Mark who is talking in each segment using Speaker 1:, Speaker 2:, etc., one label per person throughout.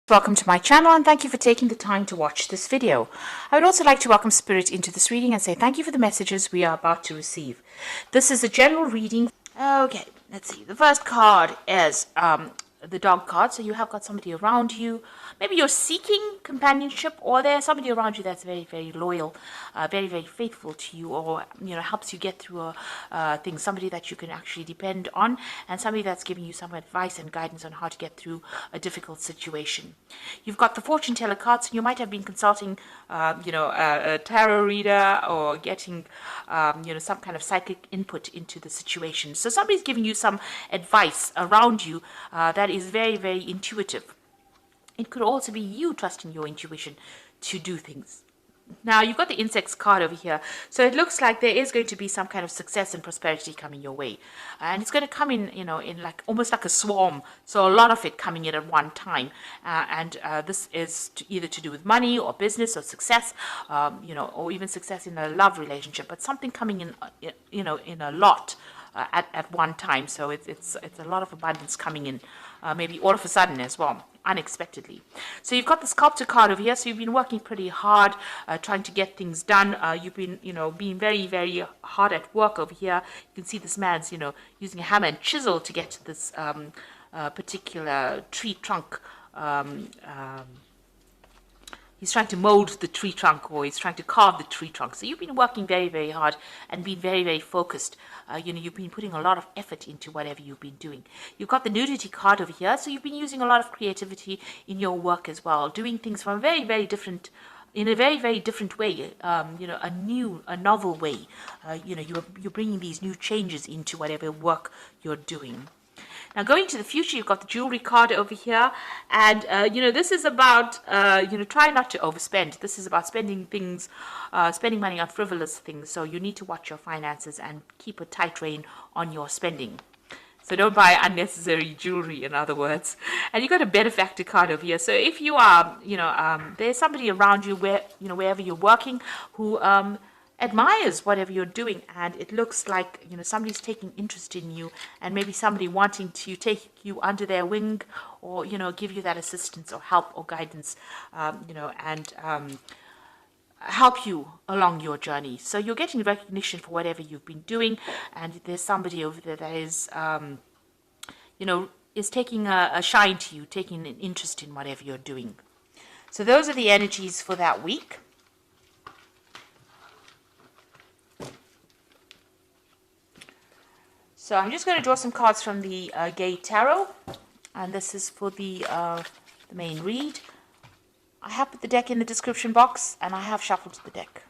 Speaker 1: Welcome to my channel and thank you for taking the time to watch this video. I would also like to welcome Spirit into this reading and say thank you for the messages we are about to receive. This is a general reading. Okay, let's see. The first card is the dog card. So you have got somebody around you. Maybe you're seeking companionship, or there's somebody around you that's very, very loyal, very, very faithful to you, or helps you get through a thing. Somebody that you can actually depend on, and somebody that's giving you some advice and guidance on how to get through a difficult situation. You've got the fortune teller cards, and you might have been consulting, a tarot reader, or getting, some kind of psychic input into the situation. So somebody's giving you some advice around you that is very, very intuitive. It could also be you trusting your intuition to do things. Now, you've got the insects card over here. So it looks like there is going to be some kind of success and prosperity coming your way. And it's going to come in, in like almost like a swarm. So a lot of it coming in at one time. This is either to do with money or business or success, or even success in a love relationship. But something coming in, in a lot. At one time, so it's a lot of abundance coming in, maybe all of a sudden as well, unexpectedly. So you've got the sculptor card over here. So you've been working pretty hard, trying to get things done. You've been, being very, very hard at work over here. You can see this man's, using a hammer and chisel to get to this particular tree trunk. He's trying to mold the tree trunk, or he's trying to carve the tree trunk. So you've been working very, very hard and been very, very focused. You've been putting a lot of effort into whatever you've been doing. You've got the nudity card over here. So you've been using a lot of creativity in your work as well, doing things from a very, very different, in a very, very different way, a novel way. You're bringing these new changes into whatever work you're doing. Now, going to the future, you've got the jewelry card over here. And, this is about, try not to overspend. This is about spending money on frivolous things. So you need to watch your finances and keep a tight rein on your spending. So don't buy unnecessary jewelry, in other words. And you've got a benefactor card over here. So if you are, there's somebody around you wherever you're working who admires whatever you're doing, and it looks like somebody's taking interest in you, and maybe somebody wanting to take you under their wing, or give you that assistance or help or guidance, and help you along your journey. So you're getting recognition for whatever you've been doing, and there's somebody over there that is is taking a shine to you, taking an interest in whatever you're doing. So those are the energies for that week. So I'm just going to draw some cards from the Gay Tarot, and this is for the main read. I have put the deck in the description box, and I have shuffled the deck.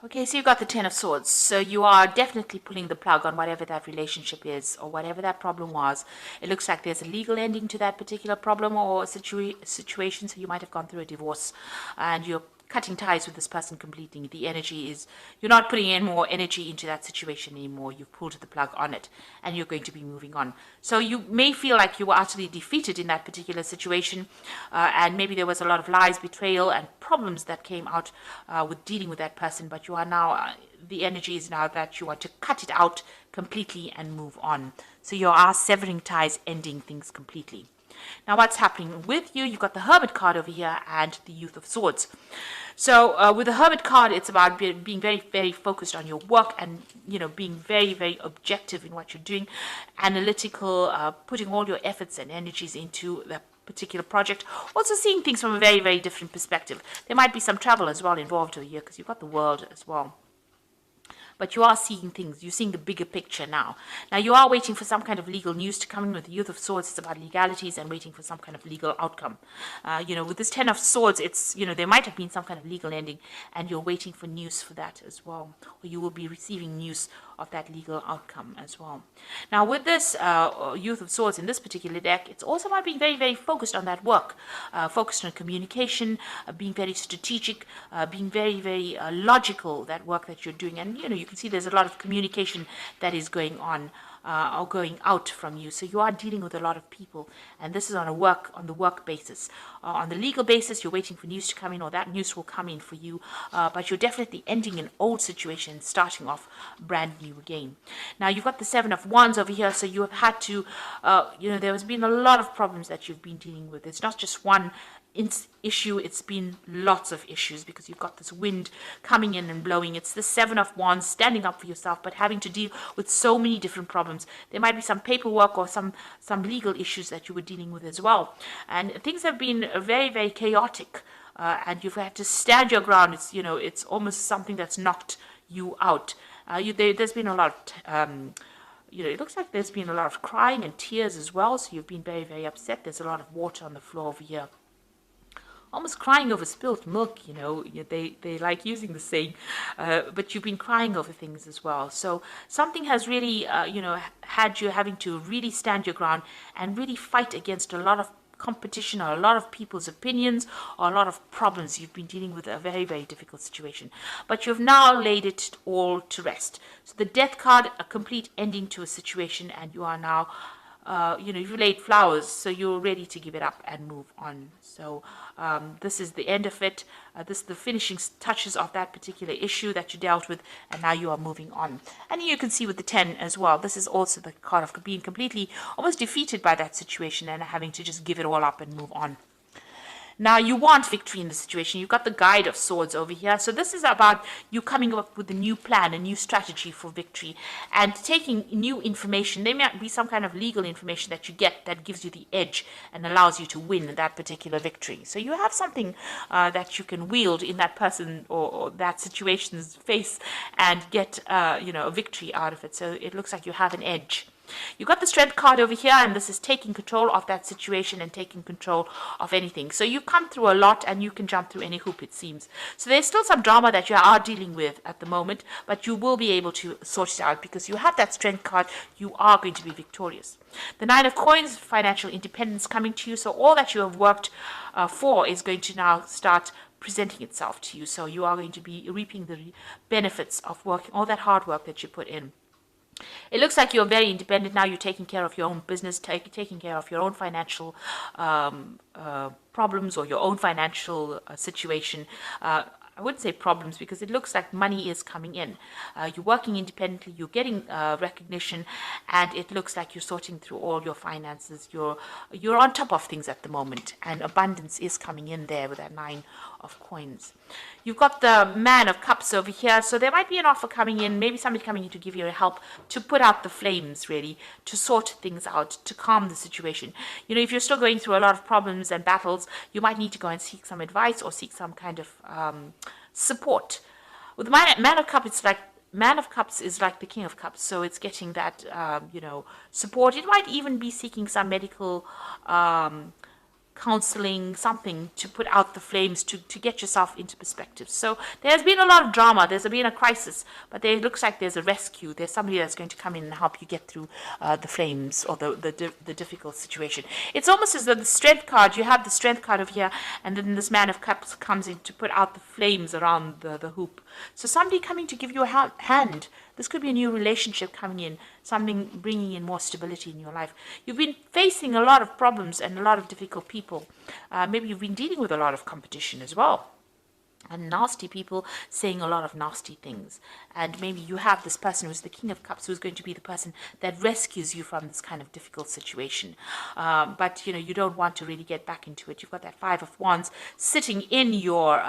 Speaker 1: Okay, so you've got the Ten of Swords. So you are definitely pulling the plug on whatever that relationship is, or whatever that problem was. It looks like there's a legal ending to that particular problem or situation. So you might have gone through a divorce, and you're cutting ties with this person completely. The energy is, you're not putting in more energy into that situation anymore. You've pulled the plug on it, and you're going to be moving on. So you may feel like you were utterly defeated in that particular situation, and maybe there was a lot of lies, betrayal, and problems that came out with dealing with that person. But you are now, the energy is now that you want to cut it out completely and move on. So you are severing ties, ending things completely. Now, what's happening with you? You've got the Hermit card over here and the Youth of Swords. So with the Hermit card, it's about being very, very focused on your work, and being very, very objective in what you're doing, analytical, putting all your efforts and energies into that particular project. Also seeing things from a very, very different perspective. There might be some travel as well involved over here, because you've got the world as well. But you are seeing things. You're seeing the bigger picture now. Now, you are waiting for some kind of legal news to come in. With the Youth of Swords, it's about legalities and waiting for some kind of legal outcome. With this Ten of Swords, it's, there might have been some kind of legal ending, and you're waiting for news for that as well. Or you will be receiving news of that legal outcome as well. Now, with this Youth of Swords in this particular deck, it's also about being very, very focused on that work, focused on communication, being very strategic, being very, very logical, that work that you're doing. And, you can see there's a lot of communication that is going on or going out from you. So you are dealing with a lot of people, and this is on the work basis. On the legal basis, you're waiting for news to come in, or that news will come in for you. But you're definitely ending an old situation, starting off brand new again. Now you've got the Seven of Wands over here, so you have had to, there has been a lot of problems that you've been dealing with. It's not just one issue, it's been lots of issues, because you've got this wind coming in and blowing. It's the Seven of Wands, standing up for yourself, but having to deal with so many different problems. There might be some paperwork or some legal issues that you were dealing with as well, and things have been very, very chaotic, and you've had to stand your ground. It's almost something that's knocked you out. There's been a lot of it looks like there's been a lot of crying and tears as well, so you've been very, very upset. There's a lot of water on the floor over here, almost crying over spilt milk. They like using the saying, but you've been crying over things as well. So something has really had you having to really stand your ground and really fight against a lot of competition, or a lot of people's opinions, or a lot of problems. You've been dealing with a very, very difficult situation, but you've now laid it all to rest. So the Death card, a complete ending to a situation, and you are now you've laid flowers, so you're ready to give it up and move on. So this is the end of it. This is the finishing touches of that particular issue that you dealt with, and now you are moving on. And you can see with the 10 as well, this is also the card of being completely almost defeated by that situation and having to just give it all up and move on. Now, you want victory in the situation. You've got the Guide of Swords over here. So this is about you coming up with a new plan, a new strategy for victory, and taking new information. There might be some kind of legal information that you get that gives you the edge and allows you to win that particular victory. So you have something that you can wield in that person or that situation's face and get a victory out of it. So it looks like you have an edge. You've got the Strength card over here, and this is taking control of that situation and taking control of anything. So you come through a lot, and you can jump through any hoop, it seems. So there's still some drama that you are dealing with at the moment, but you will be able to sort it out because you have that Strength card. You are going to be victorious. The Nine of Coins, financial independence coming to you. So all that you have worked for is going to now start presenting itself to you. So you are going to be reaping the benefits of working, all that hard work that you put in. It looks like you're very independent now. You're taking care of your own business, taking care of your own financial problems or your own financial situation. I wouldn't say problems, because it looks like money is coming in. You're working independently, you're getting recognition, and it looks like you're sorting through all your finances. You're on top of things at the moment, and abundance is coming in there with that Nine of Coins. You've got the Man of Cups over here, so there might be an offer coming in, maybe somebody coming in to give you help, to put out the flames, really, to sort things out, to calm the situation. If you're still going through a lot of problems and battles, you might need to go and seek some advice or seek some kind of support. With the Man of Cups, it's like Man of Cups is like the King of Cups, so it's getting that support. It might even be seeking some medical counseling, something to put out the flames, to get yourself into perspective. So there's been a lot of drama, there's been a crisis, but there looks like there's a rescue. There's somebody that's going to come in and help you get through the flames or the difficult situation. It's almost as though the Strength card, you have the Strength card over here, and then this Man of Cups comes in to put out the flames around the hoop. So somebody coming to give you a hand. This could be a new relationship coming in, something bringing in more stability in your life. You've been facing a lot of problems and a lot of difficult people. Maybe you've been dealing with a lot of competition as well, and nasty people saying a lot of nasty things. And maybe you have this person who's the King of Cups, who's going to be the person that rescues you from this kind of difficult situation. But you don't want to really get back into it. You've got that Five of Wands sitting in your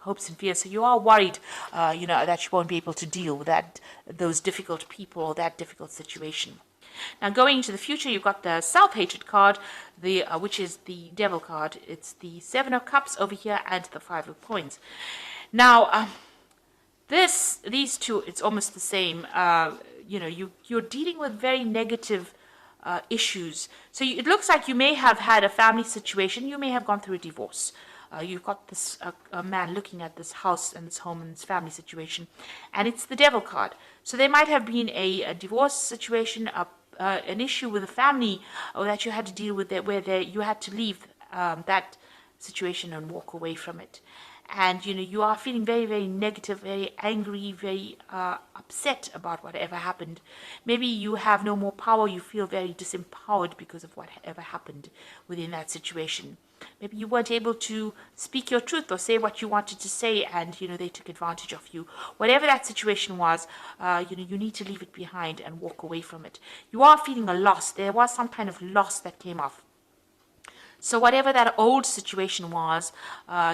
Speaker 1: hopes and fears. So you are worried, that you won't be able to deal with those difficult people or that difficult situation. Now, going into the future, you've got the Self-Hatred card, which is the Devil card. It's the Seven of Cups over here and the Five of Coins. Now, these two, it's almost the same. You're dealing with very negative issues. So it looks like you may have had a family situation. You may have gone through a divorce. You've got this a man looking at this house and this home and this family situation, and it's the Devil card. So there might have been a divorce situation, an issue with a family that you had to deal with, where you had to leave that situation and walk away from it. and you are feeling very, very negative, very angry, very upset about whatever happened. Maybe you have no more power, you feel very disempowered because of whatever happened within that situation. Maybe you weren't able to speak your truth or say what you wanted to say, and they took advantage of you. Whatever that situation was, you need to leave it behind and walk away from it. You are feeling a loss. There was some kind of loss that came off. So whatever that old situation was,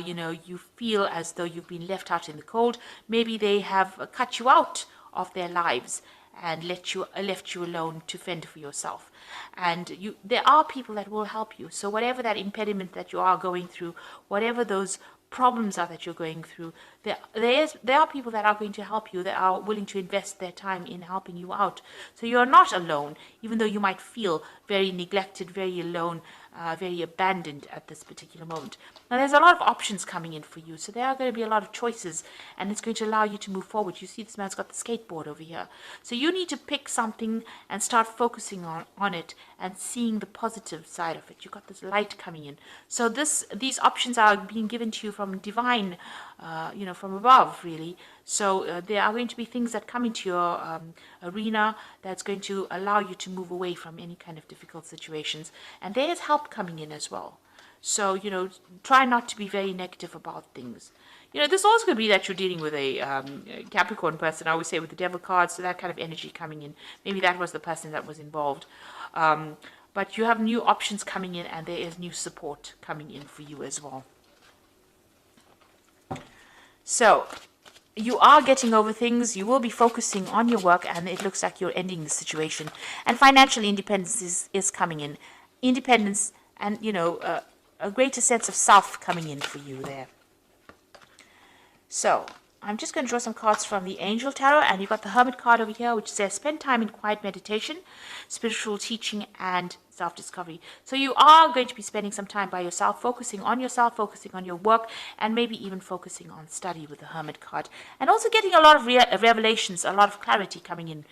Speaker 1: you feel as though you've been left out in the cold. Maybe they have cut you out of their lives and left you alone to fend for yourself. And there are people that will help you. So whatever that impediment that you are going through, whatever those problems are that you're going through, there are people that are going to help you, that are willing to invest their time in helping you out. So you're not alone, even though you might feel very neglected, very alone, very abandoned at this particular moment. Now there's a lot of options coming in for you, so there are going to be a lot of choices, and it's going to allow you to move forward. You see this man's got the skateboard over here, so you need to pick something and start focusing on it and seeing the positive side of it. You've got this light coming in, so these options are being given to you from divine, from above, really. So there are going to be things that come into your arena that's going to allow you to move away from any kind of difficult situations. And there is help coming in as well. So, try not to be very negative about things. This also could be that you're dealing with a Capricorn person, I always say, with the devil card, so that kind of energy coming in. Maybe that was the person that was involved. But you have new options coming in, and there is new support coming in for you as well. So you are getting over things. You will be focusing on your work, and it looks like you're ending the situation. And financial independence is coming in. Independence and, a greater sense of self coming in for you there. So I'm just going to draw some cards from the Angel Tarot, and you've got the Hermit card over here, which says spend time in quiet meditation, spiritual teaching, and self-discovery. So you are going to be spending some time by yourself, focusing on your work, and maybe even focusing on study with the Hermit card, and also getting a lot of revelations, a lot of clarity coming in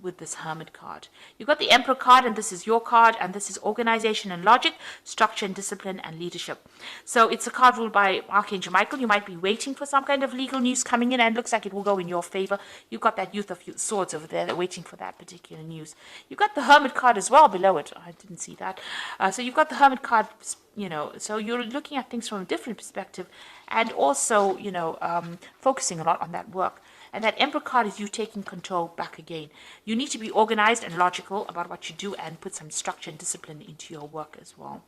Speaker 1: with this Hermit card. You've got the Emperor card, and this is your card, and this is organization and logic, structure and discipline, and leadership. So it's a card ruled by Archangel Michael. You might be waiting for some kind of legal news coming in, and it looks like it will go in your favor. You've got that Youth of Swords over there, waiting for that particular news. You've got the Hermit card as well below it. I didn't see that. So you've got the Hermit card, so you're looking at things from a different perspective, and also, focusing a lot on that work. And that Emperor card is you taking control back again. You need to be organized and logical about what you do, and put some structure and discipline into your work as well.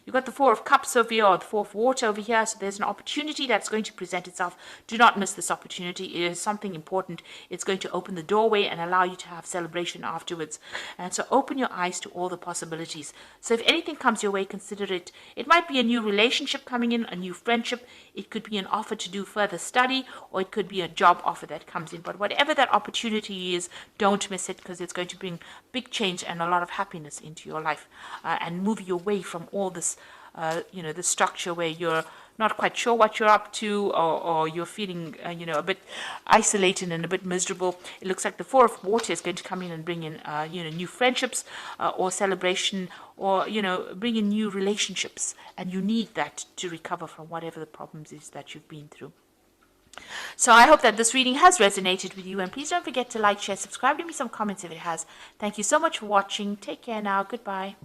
Speaker 1: You've got the Four of Cups over here, or the Four of Water over here, so there's an opportunity that's going to present itself. Do not miss this opportunity. It is something important. It's going to open the doorway and allow you to have celebration afterwards. And so open your eyes to all the possibilities. So if anything comes your way, consider it. It might be a new relationship coming in, a new friendship. It could be an offer to do further study, or it could be a job offer that comes in. But whatever that opportunity is, don't miss it, because it's going to bring big change and a lot of happiness into your life, and move you away from all this, the structure where you're not quite sure what you're up to, or you're feeling, a bit isolated and a bit miserable. It looks like the Four of Water is going to come in and bring in, new friendships, or celebration, or, bring in new relationships. And you need that to recover from whatever the problems is that you've been through. So I hope that this reading has resonated with you, and please don't forget to like, share, subscribe, leave me some comments if it has. Thank you so much for watching. Take care now. Goodbye.